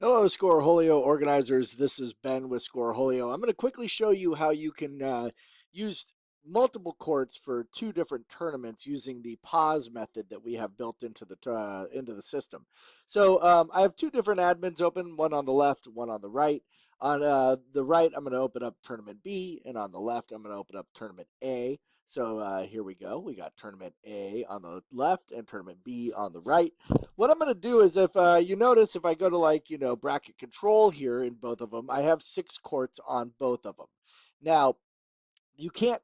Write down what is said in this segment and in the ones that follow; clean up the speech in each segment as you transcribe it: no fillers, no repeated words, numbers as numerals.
Hello, Scoreholio organizers. This is Ben with Scoreholio. I'm going to quickly show you how you can use multiple courts for two different tournaments using the pause method that we have built into the system. So I have two different admins open, one on the left, one on the right. On the right, I'm going to open up tournament B, and on the left, I'm going to open up tournament A. So here we go. We got tournament A on the left and tournament B on the right. What I'm going to do is if you notice, if I go to bracket control here in both of them, I have 6 courts on both of them. Now, you can't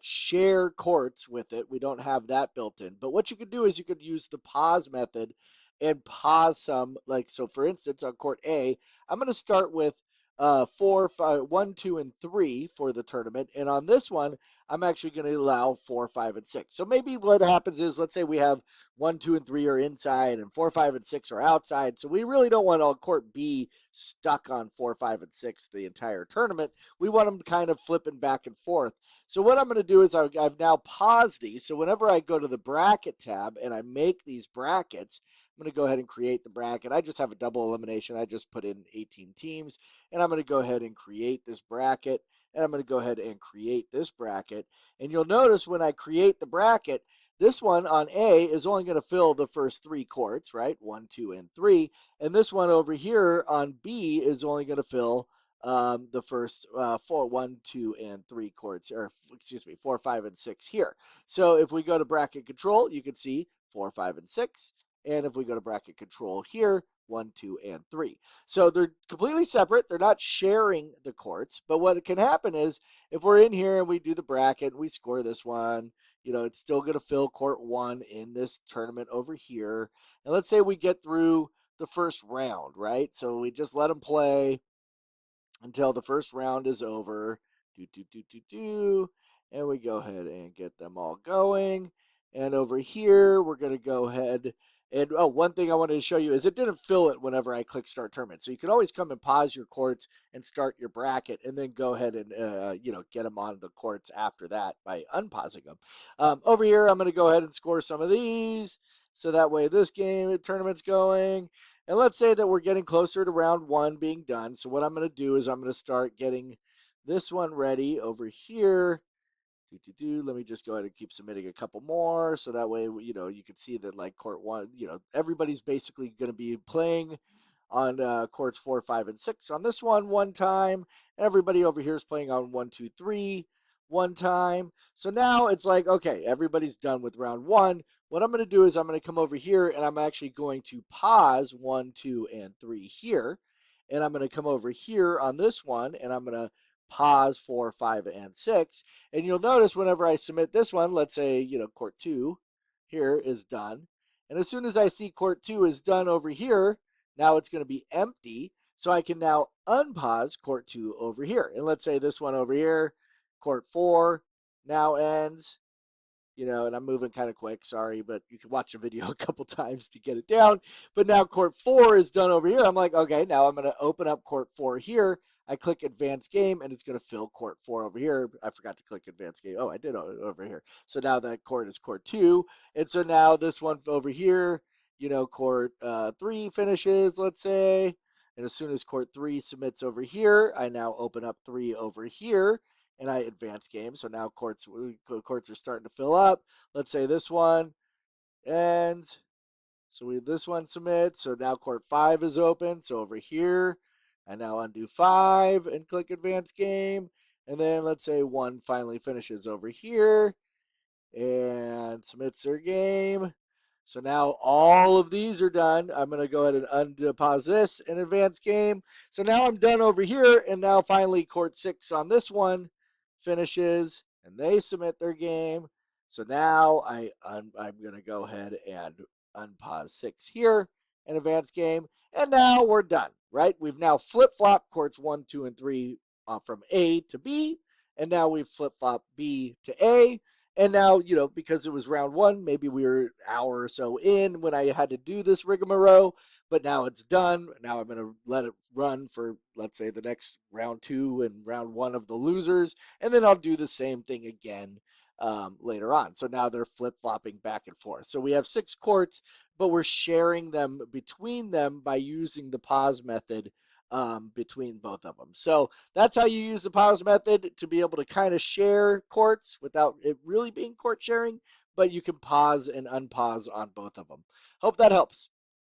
share courts with it. We don't have that built in. But what you could do is you could use the pause method and pause some, like, so for instance on court A, I'm going to start with 1, 2, and 3 for the tournament, and on this one I'm actually going to allow 4, 5, and 6. So maybe what happens is, let's say we have 1, 2, and 3 are inside and 4, 5, and 6 are outside, so we really don't want all court B stuck on 4, 5, and 6 the entire tournament. We want them kind of flipping back and forth. So what I'm going to do is I've now paused these. So whenever I go to the bracket tab and I make these brackets, I'm going to go ahead and create the bracket. I just have a double elimination. I just put in 18 teams, and I'm going to go ahead and create this bracket, and I'm going to go ahead and create this bracket. And you'll notice when I create the bracket, this one on A is only going to fill the first 3 courts, right? 1, 2, and 3. And this one over here on B is only going to fill the first 4, 1, 2, and 3 courts, or excuse me, 4, 5, and 6 here. So if we go to bracket control, you can see 4, 5, and 6. And if we go to bracket control here, 1, 2, and 3. So they're completely separate. They're not sharing the courts. But what can happen is if we're in here and we do the bracket, we score this one, it's still going to fill court 1 in this tournament over here. And let's say we get through the first round, right? So we just let them play until the first round is over. Do, do, do, do, do. And we go ahead and get them all going. And over here, we're going to go ahead and, oh, one thing I wanted to show you is it didn't fill it whenever I click start tournament. So you can always come and pause your courts and start your bracket and then go ahead and, get them on the courts after that by unpausing them. Over here, I'm going to go ahead and score some of these. So that way this tournament's going. And let's say that we're getting closer to round 1 being done. So what I'm going to do is I'm going to start getting this one ready over here. Let me just go ahead and keep submitting a couple more. So that way, you can see that like court 1, everybody's basically going to be playing on courts 4, 5, and 6 on this one time. Everybody over here is playing on 1, 2, 3 one time. So now it's like, okay, everybody's done with round 1. What I'm going to do is I'm going to come over here and I'm actually going to pause 1, 2, and 3 here. And I'm going to come over here on this one and I'm going to pause 4, 5, and 6. And you'll notice whenever I submit this one, let's say, court 2 here is done. And as soon as I see court 2 is done over here, now it's going to be empty. So I can now unpause court 2 over here. And let's say this one over here, court 4 now ends, and I'm moving kind of quick, sorry, but you can watch the video a couple times to get it down. But now court 4 is done over here. I'm like, okay, now I'm going to open up court 4 here. I click advanced game and it's going to fill court 4 over here. I forgot to click advanced game. Oh, I did over here. So now that court is court 2. And so now this one over here, court 3 finishes, let's say. And as soon as court 3 submits over here, I now open up 3 over here and I advance game. So now courts are starting to fill up. Let's say this one ends. So this one submits. So now court 5 is open. So over here, I now undo 5 and click advance game. And then let's say 1 finally finishes over here and submits their game. So now all of these are done. I'm going to go ahead and unpause this and advance game. So now I'm done over here. And now finally court 6 on this one finishes and they submit their game. So now I'm going to go ahead and unpause 6 here and advance game. And now we're done, right? We've now flip-flopped courts 1, 2, and 3 from A to B. And now we've flip-flopped B to A. And now, because it was round 1, maybe we were an hour or so in when I had to do this rigmarole, but now it's done. Now I'm going to let it run for, let's say, the next round 2 and round 1 of the losers. And then I'll do the same thing again later on. So now they're flip-flopping back and forth. So we have 6 courts, but we're sharing them between them by using the pause method between both of them. So that's how you use the pause method to be able to kind of share courts without it really being court sharing, but you can pause and unpause on both of them. Hope that helps.